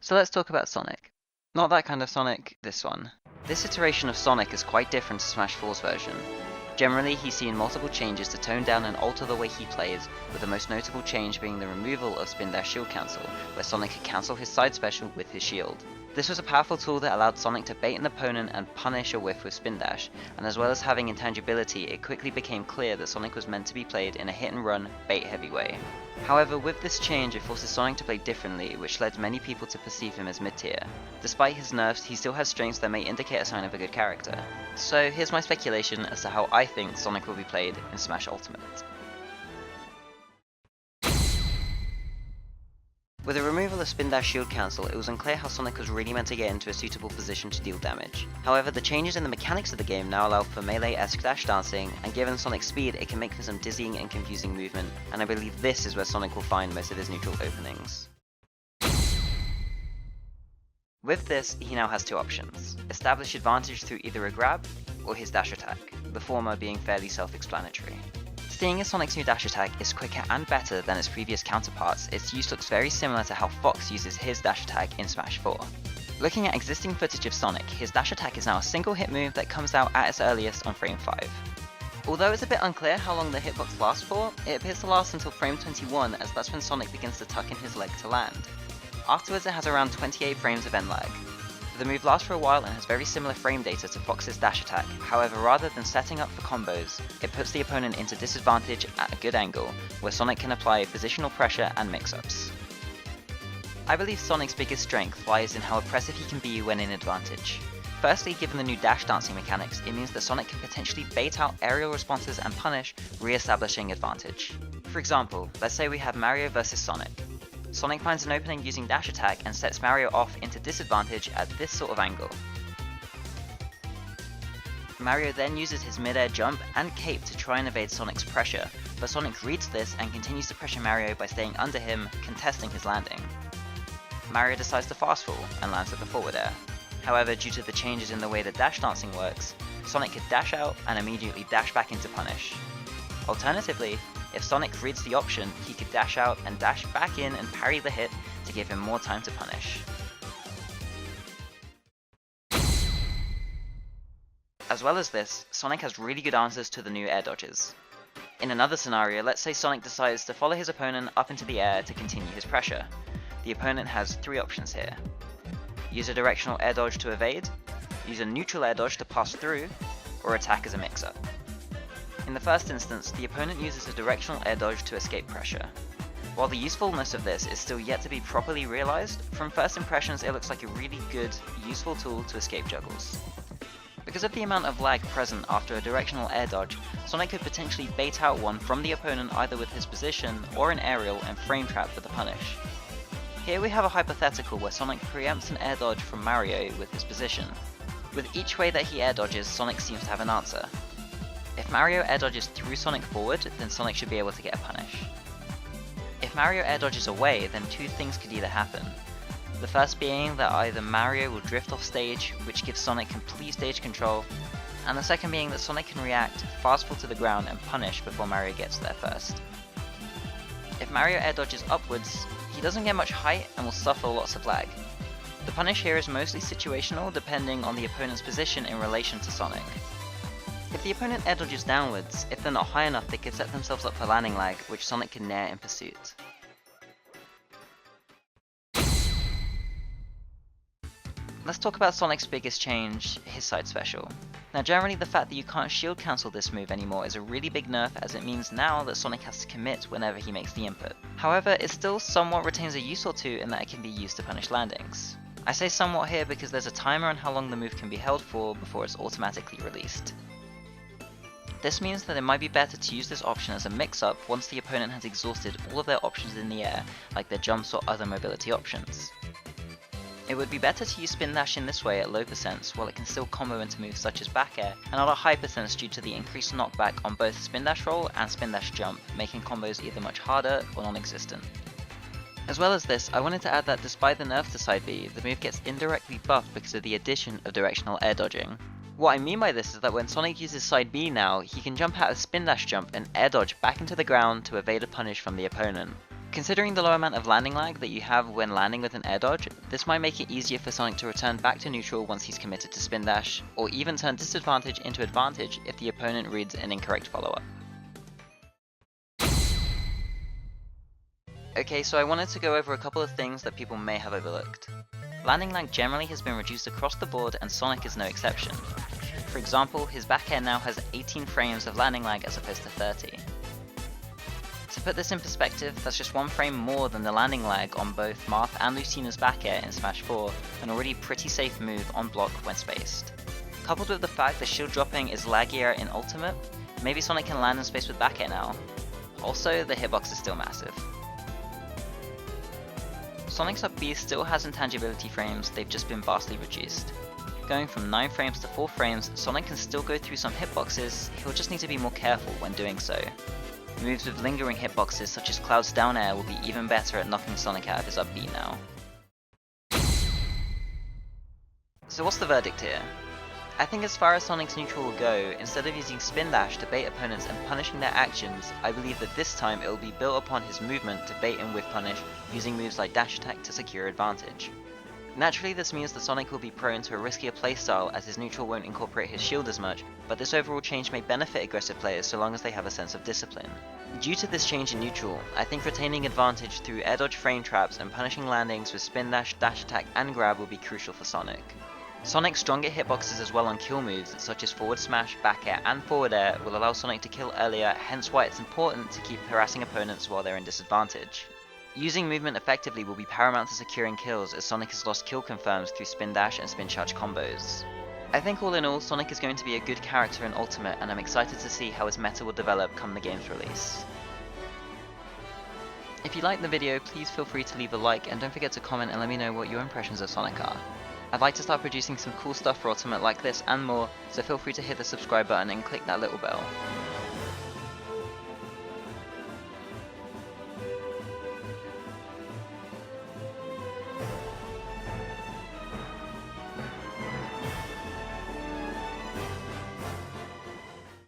So let's talk about Sonic. Not that kind of Sonic, this one. This iteration of Sonic is quite different to Smash 4's version. Generally, he's seen multiple changes to tone down and alter the way he plays, with the most notable change being the removal of Spin Dash Shield Cancel, where Sonic could cancel his side special with his shield. This was a powerful tool that allowed Sonic to bait an opponent and punish a whiff with Spin Dash, and as well as having intangibility, it quickly became clear that Sonic was meant to be played in a hit and run, bait heavy way. However, with this change it forces Sonic to play differently, which led many people to perceive him as mid-tier. Despite his nerfs, he still has strengths that may indicate a sign of a good character. So here's my speculation as to how I think Sonic will be played in Smash Ultimate. With the removal of Spin Dash Shield Cancel, it was unclear how Sonic was really meant to get into a suitable position to deal damage. However, the changes in the mechanics of the game now allow for melee-esque dash dancing, and given Sonic's speed, it can make for some dizzying and confusing movement, and I believe this is where Sonic will find most of his neutral openings. With this, he now has two options: establish advantage through either a grab, or his dash attack, the former being fairly self-explanatory. Seeing as Sonic's new dash attack is quicker and better than its previous counterparts, its use looks very similar to how Fox uses his dash attack in Smash 4. Looking at existing footage of Sonic, his dash attack is now a single hit move that comes out at its earliest on frame 5. Although it's a bit unclear how long the hitbox lasts for, it appears to last until frame 21, as that's when Sonic begins to tuck in his leg to land. Afterwards it has around 28 frames of end lag. The move lasts for a while and has very similar frame data to Fox's dash attack, however rather than setting up for combos, it puts the opponent into disadvantage at a good angle, where Sonic can apply positional pressure and mix-ups. I believe Sonic's biggest strength lies in how oppressive he can be when in advantage. Firstly, given the new dash dancing mechanics, it means that Sonic can potentially bait out aerial responses and punish, re-establishing advantage. For example, let's say we have Mario vs Sonic. Sonic finds an opening using dash attack and sets Mario off into disadvantage at this sort of angle. Mario then uses his mid-air jump and cape to try and evade Sonic's pressure, but Sonic reads this and continues to pressure Mario by staying under him, contesting his landing. Mario decides to fast fall and lands at the forward air. However, due to the changes in the way that dash dancing works, Sonic could dash out and immediately dash back into punish. Alternatively, if Sonic reads the option, he could dash out and dash back in and parry the hit to give him more time to punish. As well as this, Sonic has really good answers to the new air dodges. In another scenario, let's say Sonic decides to follow his opponent up into the air to continue his pressure. The opponent has three options here: use a directional air dodge to evade, use a neutral air dodge to pass through, or attack as a mix-up. In the first instance, the opponent uses a directional air dodge to escape pressure. While the usefulness of this is still yet to be properly realized, from first impressions it looks like a really good, useful tool to escape juggles. Because of the amount of lag present after a directional air dodge, Sonic could potentially bait out one from the opponent either with his position or an aerial and frame trap for the punish. Here we have a hypothetical where Sonic preempts an air dodge from Mario with his position. With each way that he air dodges, Sonic seems to have an answer. If Mario air dodges through Sonic forward, then Sonic should be able to get a punish. If Mario air dodges away, then two things could either happen. The first being that either Mario will drift off stage, which gives Sonic complete stage control, and the second being that Sonic can react, fast fall to the ground and punish before Mario gets there first. If Mario air dodges upwards, he doesn't get much height and will suffer lots of lag. The punish here is mostly situational, depending on the opponent's position in relation to Sonic. If the opponent air dodges downwards, if they're not high enough they could set themselves up for landing lag, which Sonic can nair in pursuit. Let's talk about Sonic's biggest change, his side special. Now generally the fact that you can't shield cancel this move anymore is a really big nerf, as it means now that Sonic has to commit whenever he makes the input. However, it still somewhat retains a use or two in that it can be used to punish landings. I say somewhat here because there's a timer on how long the move can be held for before it's automatically released. This means that it might be better to use this option as a mix-up once the opponent has exhausted all of their options in the air, like their jumps or other mobility options. It would be better to use Spin Dash in this way at low percents, while it can still combo into moves such as back air, and at a high percents due to the increased knockback on both Spin Dash roll and Spin Dash jump, making combos either much harder or non-existent. As well as this, I wanted to add that despite the nerf to side B, the move gets indirectly buffed because of the addition of directional air dodging. What I mean by this is that when Sonic uses side B now, he can jump out a Spin Dash jump and air dodge back into the ground to evade a punish from the opponent. Considering the low amount of landing lag that you have when landing with an air dodge, this might make it easier for Sonic to return back to neutral once he's committed to spin dash, or even turn disadvantage into advantage if the opponent reads an incorrect follow-up. Okay, so I wanted to go over a couple of things that people may have overlooked. Landing lag generally has been reduced across the board and Sonic is no exception. For example, his back air now has 18 frames of landing lag as opposed to 30. To put this in perspective, that's just 1 frame more than the landing lag on both Marth and Lucina's back air in Smash 4, an already pretty safe move on block when spaced. Coupled with the fact that shield dropping is laggier in Ultimate, maybe Sonic can land in space with back air now. Also, the hitbox is still massive. Sonic's up B still has intangibility frames, they've just been vastly reduced. Going from 9 frames to 4 frames, Sonic can still go through some hitboxes, he'll just need to be more careful when doing so. Moves with lingering hitboxes such as Cloud's down air will be even better at knocking Sonic out of his up B now. So what's the verdict here? I think as far as Sonic's neutral will go, instead of using spin dash to bait opponents and punishing their actions, I believe that this time it will be built upon his movement to bait and whiff punish, using moves like dash attack to secure advantage. Naturally, this means that Sonic will be prone to a riskier playstyle as his neutral won't incorporate his shield as much, but this overall change may benefit aggressive players so long as they have a sense of discipline. Due to this change in neutral, I think retaining advantage through air dodge frame traps and punishing landings with spin dash, dash attack and grab will be crucial for Sonic. Sonic's stronger hitboxes as well on kill moves such as forward smash, back air and forward air will allow Sonic to kill earlier, hence why it's important to keep harassing opponents while they're in disadvantage. Using movement effectively will be paramount to securing kills as Sonic has lost kill confirms through spin dash and spin charge combos. I think all in all, Sonic is going to be a good character in Ultimate and I'm excited to see how his meta will develop come the game's release. If you liked the video, please feel free to leave a like and don't forget to comment and let me know what your impressions of Sonic are. I'd like to start producing some cool stuff for Ultimate like this and more, so feel free to hit the subscribe button and click that little bell.